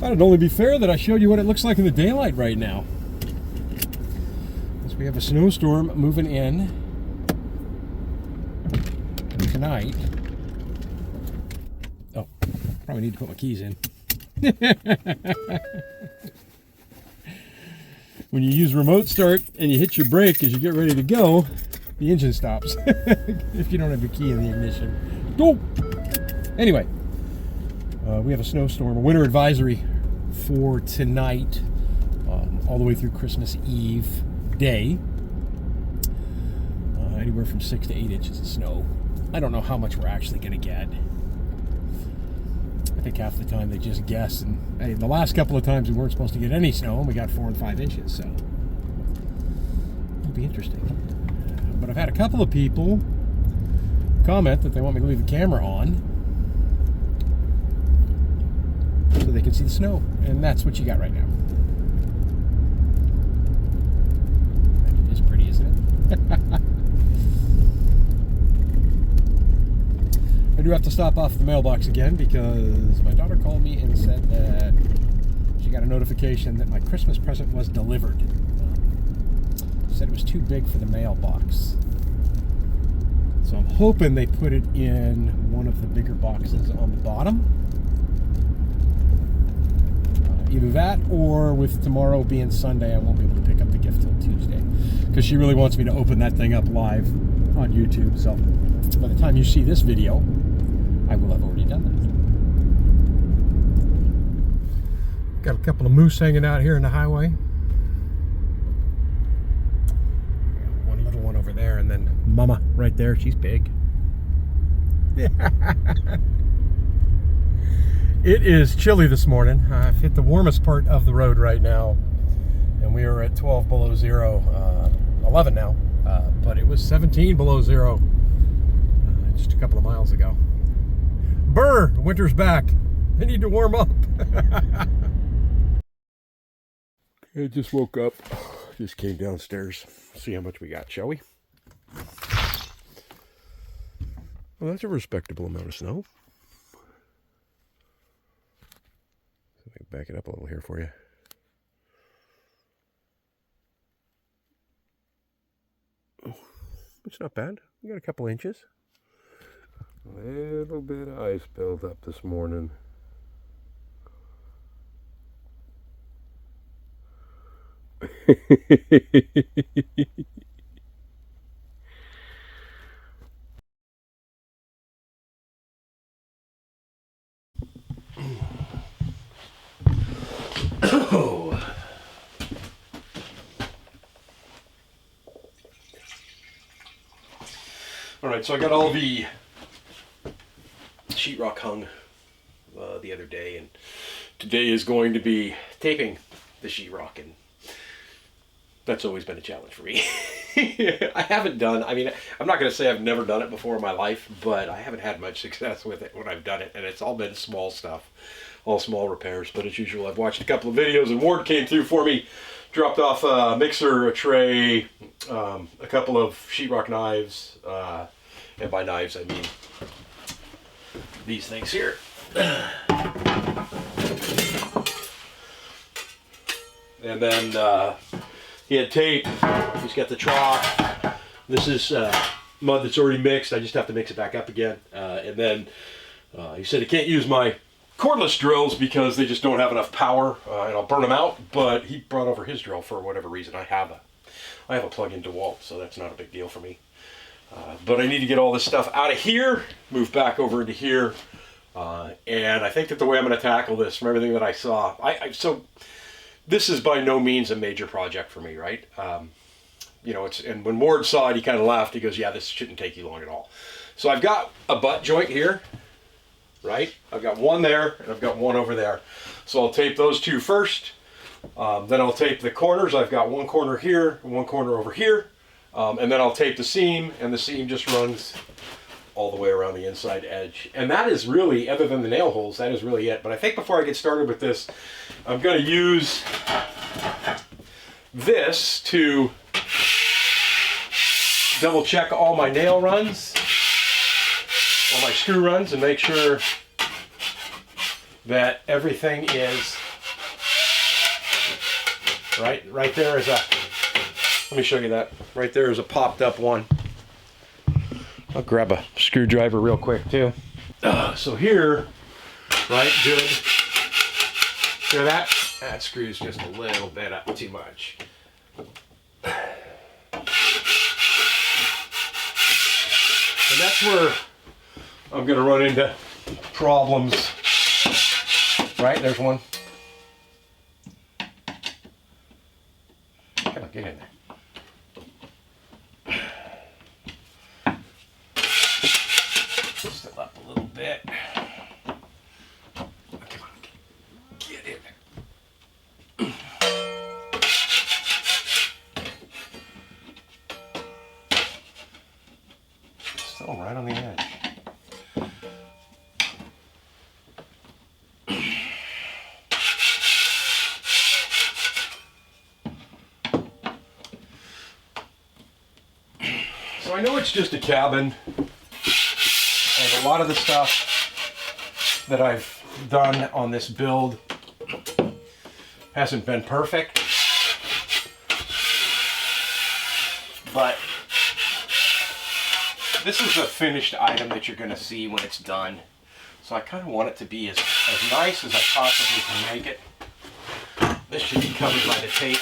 Thought it'd only be fair that I showed you what it looks like in the daylight right now. As we have a snowstorm moving in tonight. Oh, probably need to put my keys in. When you use remote start and you hit your brake as you get ready to go, the engine stops if you don't have your key in the ignition. Go! Anyway, we have a snowstorm, a winter advisory for tonight, all the way through Christmas Eve day. Anywhere from 6 to 8 inches of snow. I don't know how much we're actually going to get. I think half the time they just guess, and hey, the last couple of times we weren't supposed to get any snow, and we got 4 and 5 inches, so it'll be interesting. But I've had a couple of people comment that they want me to leave the camera on so they can see the snow, and that's what you got right now. It is pretty, isn't it? I do have to stop off the mailbox again because my daughter called me and said that she got a notification that my Christmas present was delivered. She said it was too big for the mailbox. So I'm hoping they put it in one of the bigger boxes on the bottom. Either that, or with tomorrow being Sunday, I won't be able to pick up the gift till Tuesday. Because she really wants me to open that thing up live on YouTube. So by the time you see this video, I will have already done that. Got a couple of moose hanging out here in the highway. One little one over there, and then Mama right there. She's big. It is chilly this morning. I've hit the warmest part of the road right now, and we are at 12 below zero, 11 now, but it was 17 below zero just a couple of miles ago. Brr, winter's back. I need to warm up. I just woke up, just came downstairs. See how much we got, shall we? Well, that's a respectable amount of snow. Back it up a little here for you. Oh, it's not bad. We got a couple inches. A little bit of ice built up this morning. Alright, so I got all the sheetrock hung the other day, and today is going to be taping the sheetrock, and that's always been a challenge for me. I haven't done, I mean, I'm not going to say I've never done it before in my life, but I haven't had much success with it when I've done it, and it's all been small stuff, all small repairs. But as usual, I've watched a couple of videos, and Ward came through for me, dropped off a mixer, a tray, a couple of sheetrock knives, and by knives I mean these things here. And then he had tape. He's got the chalk. This is mud that's already mixed. I just have to mix it back up again. And then he said he can't use my cordless drills because they just don't have enough power, and I'll burn them out. But he brought over his drill for whatever reason. I have a plug-in DeWalt, so that's not a big deal for me. But I need to get all this stuff out of here, move back over into here, and I think that the way I'm going to tackle this, from everything that I saw, so this is by no means a major project for me, right? You know, and when Ward saw it, he kind of laughed. He goes, "Yeah, this shouldn't take you long at all." So I've got a butt joint here, right? I've got one there, and I've got one over there. So I'll tape those two first. Then I'll tape the corners. I've got one corner here, and one corner over here. And then I'll tape the seam, and the seam just runs all the way around the inside edge. And that is really, other than the nail holes, that is really it. But I think before I get started with this, I'm going to use this to double check all my nail runs, all my screw runs, and make sure that everything is Right there is a, let me show you that. Right there is a popped up one. I'll grab a screwdriver real quick too. So here, right, good. Hear that? That screws just a little bit up too much. And that's where I'm gonna run into problems. Right, there's one. Come on, get in there. Step up a little bit. Come on, get in there. Still right on the edge. So I know it's just a cabin, and a lot of the stuff that I've done on this build hasn't been perfect, but this is a finished item that you're going to see when it's done. So I kind of want it to be as nice as I possibly can make it. This should be covered by the tape.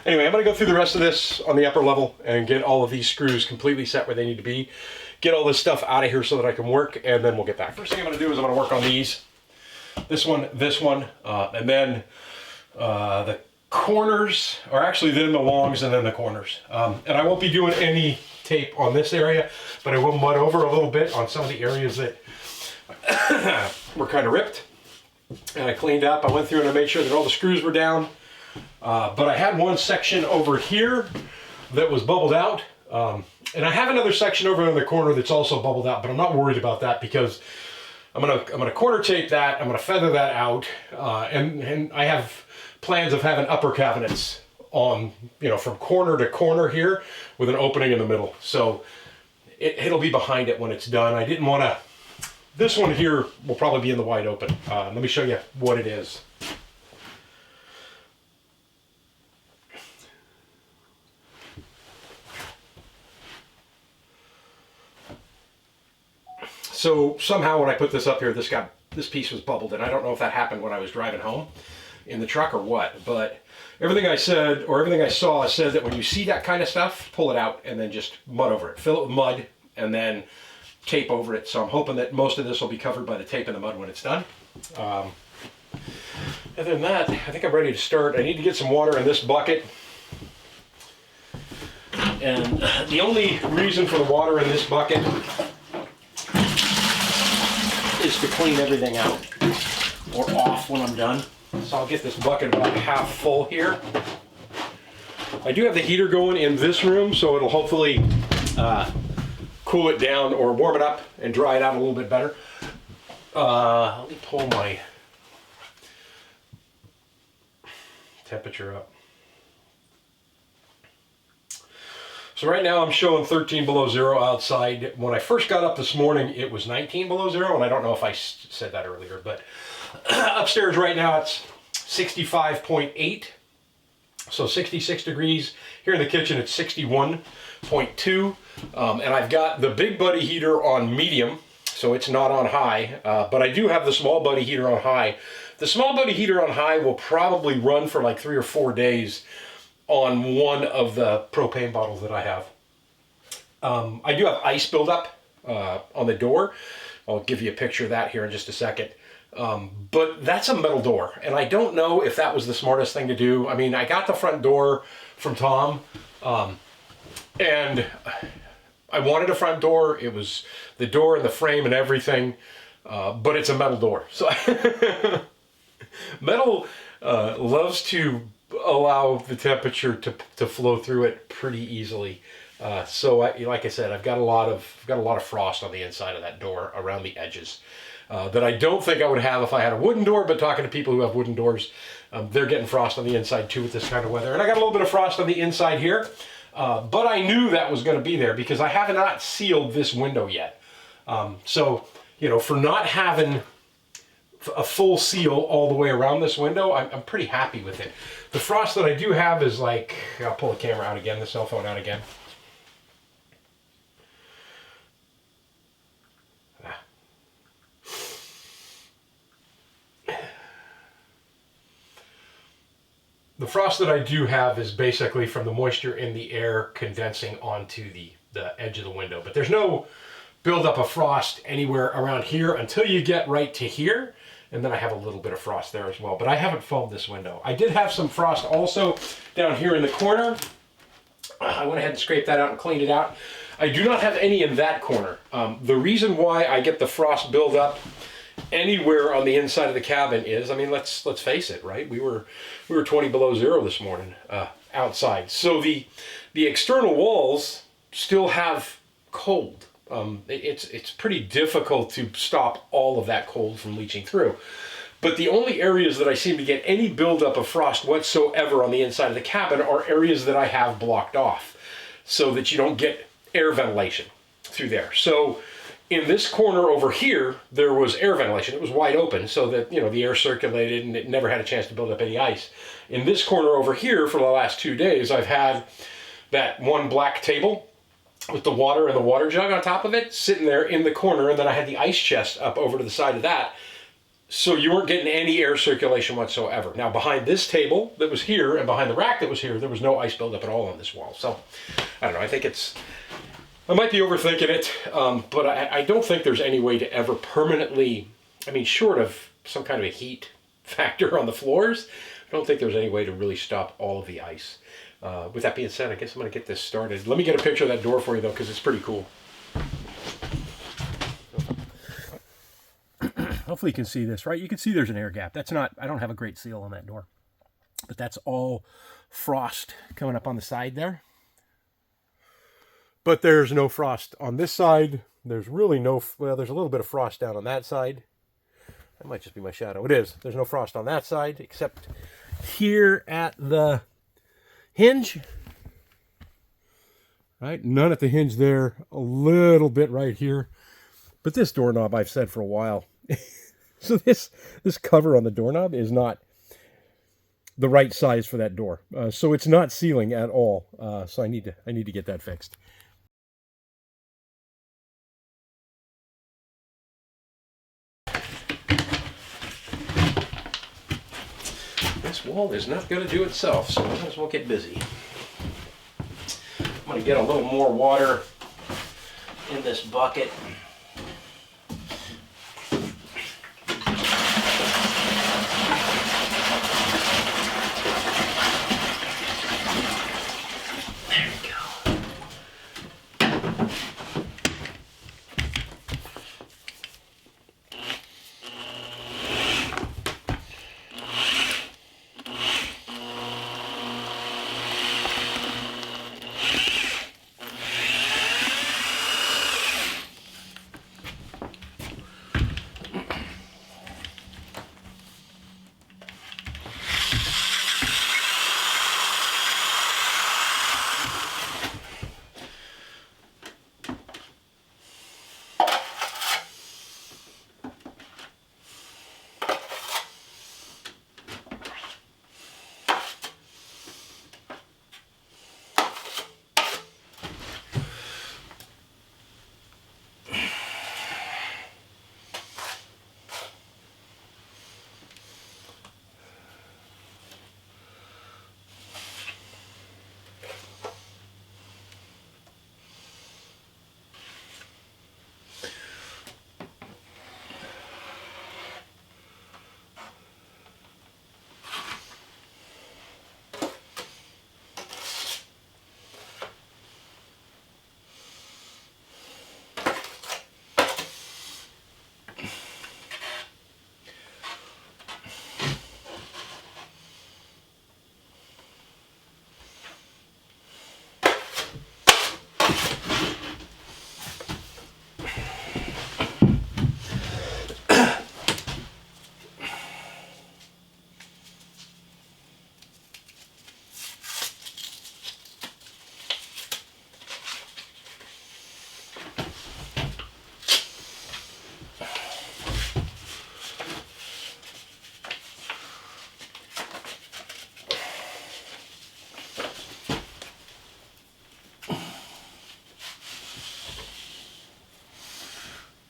Anyway, I'm going to go through the rest of this on the upper level and get all of these screws completely set where they need to be. Get all this stuff out of here so that I can work, and then we'll get back. First thing I'm going to do is I'm going to work on these. This one, and then the corners, or actually then the longs and then the corners. And I won't be doing any tape on this area, but I will mud over a little bit on some of the areas that were kind of ripped. And I cleaned up. I went through and I made sure that all the screws were down. But I had one section over here that was bubbled out, and I have another section over in the corner that's also bubbled out, but I'm not worried about that because I'm gonna corner tape that, I'm gonna feather that out, and I have plans of having upper cabinets on, you know, from corner to corner here with an opening in the middle. So it'll be behind it when it's done. I didn't want to, this one here will probably be in the wide open. Let me show you what it is. So somehow when I put this up here, this piece was bubbled, and I don't know if that happened when I was driving home in the truck or what, but everything I said, or everything I saw, said that when you see that kind of stuff, pull it out and then just mud over it. Fill it with mud and then tape over it. So I'm hoping that most of this will be covered by the tape and the mud when it's done. Other than that, I think I'm ready to start. I need to get some water in this bucket. And the only reason for the water in this bucket is to clean everything out or off when I'm done. So I'll get this bucket about half full here. I do have the heater going in this room, so it'll hopefully cool it down or warm it up and dry it out a little bit better. Let me pull my temperature up. So right now I'm showing 13 below zero outside. When I first got up this morning, it was 19 below zero, and I don't know if I said that earlier, but upstairs right now it's 65.8, so 66 degrees. Here in the kitchen it's 61.2, and I've got the Big Buddy heater on medium, so it's not on high, but I do have the Small Buddy heater on high. The Small Buddy heater on high will probably run for like 3 or 4 days on one of the propane bottles that I have. I do have ice buildup on the door. I'll give you a picture of that here in just a second. But that's a metal door, and I don't know if that was the smartest thing to do. I mean, I got the front door from Tom, and I wanted a front door. It was the door and the frame and everything, but it's a metal door. So metal loves to allow the temperature to flow through it pretty easily. So like I said, I've got a lot of frost on the inside of that door around the edges that I don't think I would have if I had a wooden door. But talking to people who have wooden doors, they're getting frost on the inside too with this kind of weather. And I got a little bit of frost on the inside here, but I knew that was going to be there because I have not sealed this window yet. So you know, for not having a full seal all the way around this window, I'm pretty happy with it. The frost that I do have is like, I'll pull the camera out again, the cell phone out again. The frost that I do have is basically from the moisture in the air condensing onto the edge of the window. But there's no buildup of frost anywhere around here until you get right to here. And then I have a little bit of frost there as well. But I haven't foamed this window. I did have some frost also down here in the corner. I went ahead and scraped that out and cleaned it out. I do not have any in that corner. The reason why I get the frost buildup anywhere on the inside of the cabin is, I mean, let's face it, right? We were 20 below zero this morning outside. So the external walls still have cold. It's pretty difficult to stop all of that cold from leaching through. But the only areas that I seem to get any buildup of frost whatsoever on the inside of the cabin are areas that I have blocked off so that you don't get air ventilation through there. So in this corner over here, there was air ventilation. It was wide open so that, you know, the air circulated and it never had a chance to build up any ice. In this corner over here, for the last 2 days, I've had that one black table with the water and the water jug on top of it sitting there in the corner, and then I had the ice chest up over to the side of that. So you weren't getting any air circulation whatsoever. Now behind this table that was here and behind the rack that was here, there was no ice buildup at all on this wall. So I don't know, I think I might be overthinking it, but I don't think there's any way to ever permanently, I mean, short of some kind of a heat factor on the floors, I don't think there's any way to really stop all of the ice. With that being said, I guess I'm going to get this started. Let me get a picture of that door for you, though, because it's pretty cool. Hopefully you can see this, right? You can see there's an air gap. That's not, I don't have a great seal on that door. But that's all frost coming up on the side there. But there's no frost on this side. There's really no, well, there's a little bit of frost down on that side. That might just be my shadow. It is. There's no frost on that side, except here at the hinge. Right? None at the hinge there. A little bit right here. But this doorknob, I've said for a while. So this cover on the doorknob is not the right size for that door. So it's not sealing at all. So I need to get that fixed. This wall is not going to do itself, so I might as well get busy. I'm going to get a little more water in this bucket.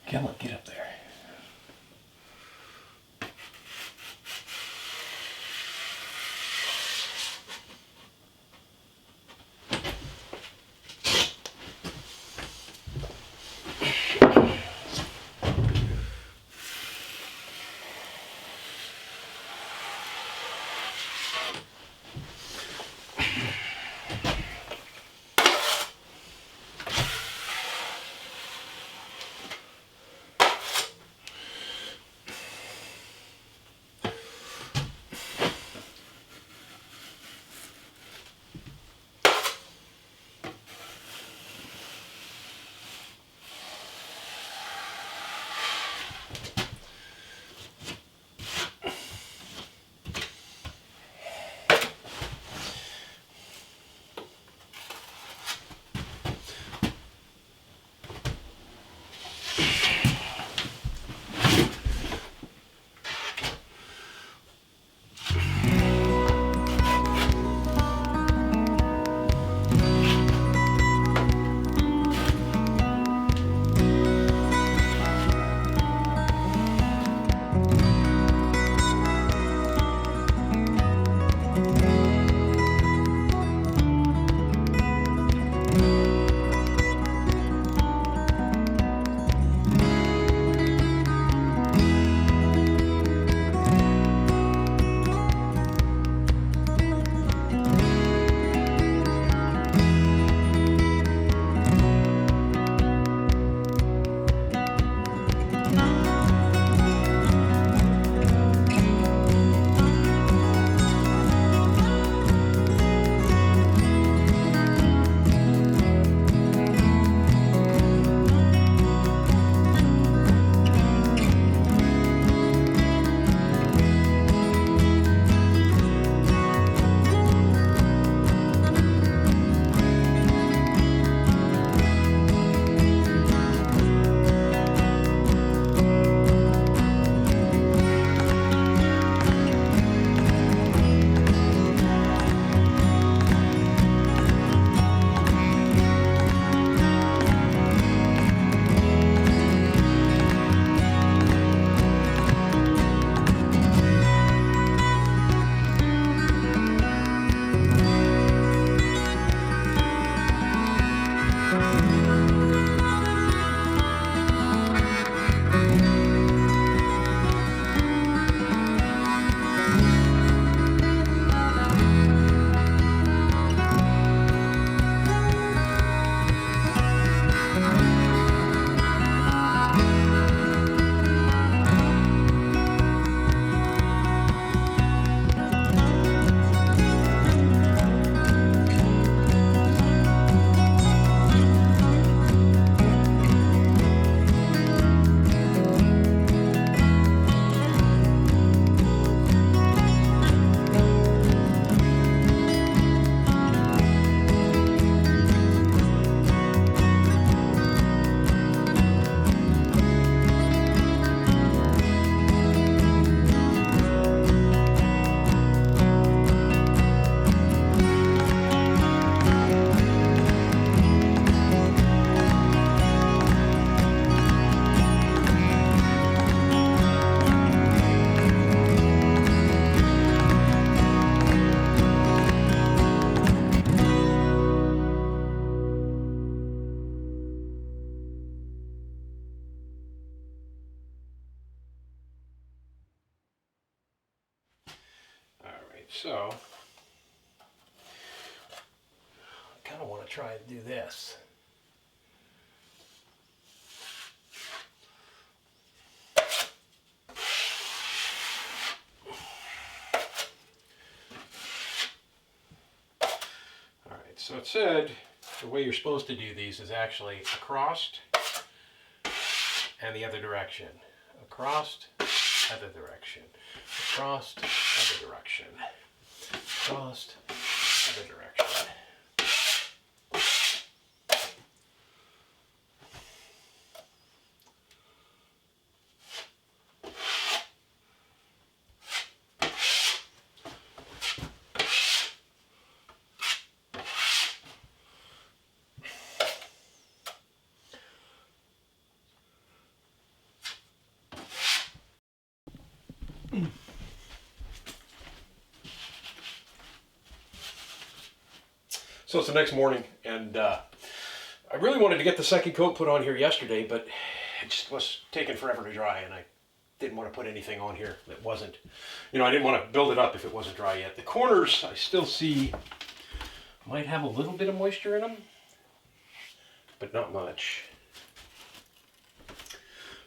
Come on, get up there. So, I kind of want to try and do this. All right, so it said the way you're supposed to do these is actually across and the other direction. Across, other direction. Across, other direction. Across, other direction. So it's the next morning, and I really wanted to get the second coat put on here yesterday, but it just was taking forever to dry, and I didn't want to put anything on here that wasn't, you know, I didn't want to build it up if it wasn't dry yet. The corners, I still see, might have a little bit of moisture in them, but not much.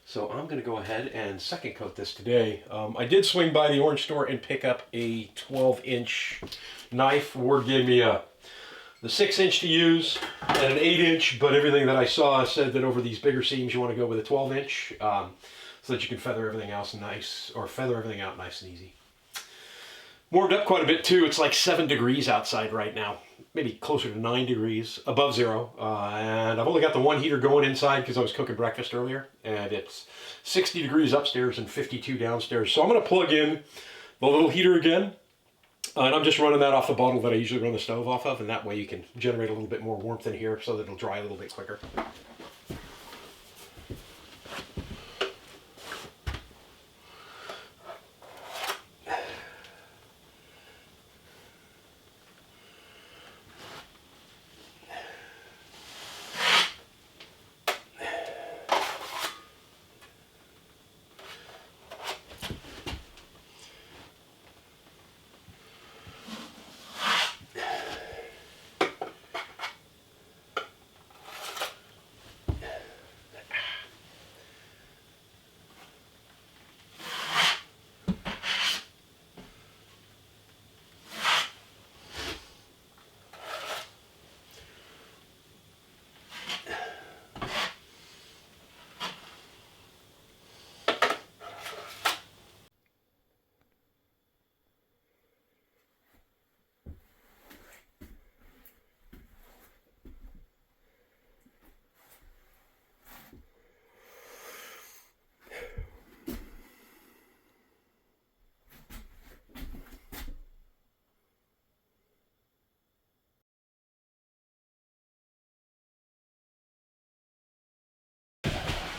So I'm going to go ahead and second coat this today. I did swing by the orange store and pick up a 12-inch knife. Ward gave me the 6-inch to use and an 8-inch, but everything that I saw said that over these bigger seams you want to go with a 12-inch so that you can feather everything else nice, or feather everything out nice and easy. Warmed up quite a bit too. It's like 7 degrees outside right now, maybe closer to 9 degrees above zero, and I've only got the one heater going inside because I was cooking breakfast earlier, and it's 60 degrees upstairs and 52 downstairs. So I'm going to plug in the little heater again. And I'm just running that off the bottle that I usually run the stove off of, and that way you can generate a little bit more warmth in here so that it'll dry a little bit quicker.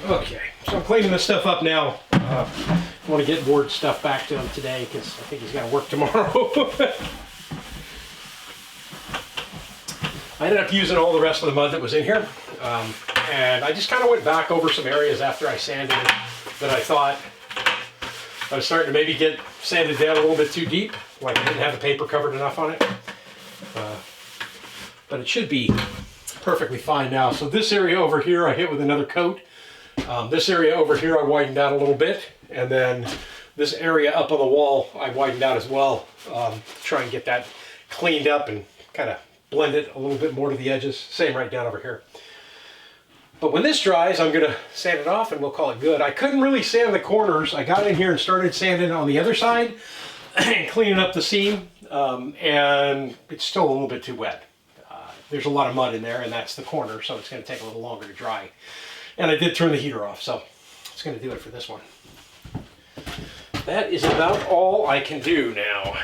Okay, so I'm cleaning this stuff up now. I want to get Ward's stuff back to him today because I think he's got to work tomorrow. I ended up using all the rest of the mud that was in here, and I just kind of went back over some areas after I sanded it that I thought I was starting to maybe get sanded down a little bit too deep, like I didn't have the paper covered enough on it. But it should be perfectly fine now. So this area over here I hit with another coat. This area over here I widened out a little bit, and then this area up on the wall I widened out as well, to try and get that cleaned up and kind of blend it a little bit more to the edges. Same right down over here. But when this dries, I'm going to sand it off and we'll call it good. I couldn't really sand the corners. I got in here and started sanding on the other side and cleaning up the seam, and it's still a little bit too wet. There's a lot of mud in there, and that's the corner, so it's going to take a little longer to dry. And I did turn the heater off, so it's going to do it for this one. That is about all I can do now.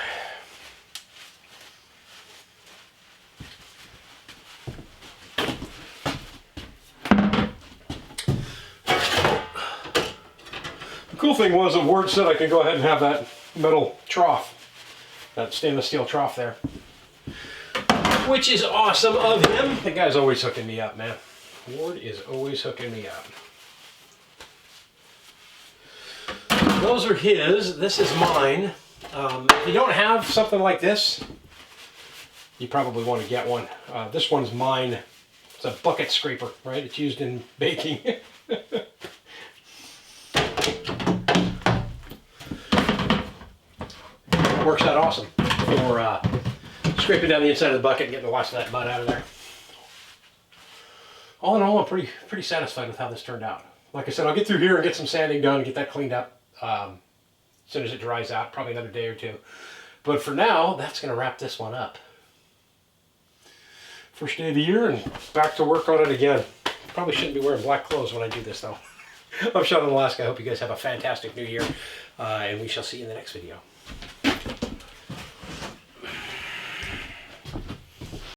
The cool thing was that Ward said I could go ahead and have that metal trough, that stainless steel trough there, which is awesome of him. The guy's always hooking me up, man. Ward is always hooking me up. Those are his. This is mine. If you don't have something like this, you probably want to get one. This one's mine. It's a bucket scraper, right? It's used in baking. It works out awesome for scraping down the inside of the bucket and getting lots of that mud out of there. all in all, I'm pretty satisfied with how this turned out. Like I said, I'll get through here and get some sanding done, get that cleaned up as soon as it dries out, probably another day or two. But for now, that's going to wrap this one up. First day of the year and back to work on it again. Probably shouldn't be wearing black clothes when I do this though. I'm Sean in Alaska. I hope you guys have a fantastic new year, and we shall see you in the next video.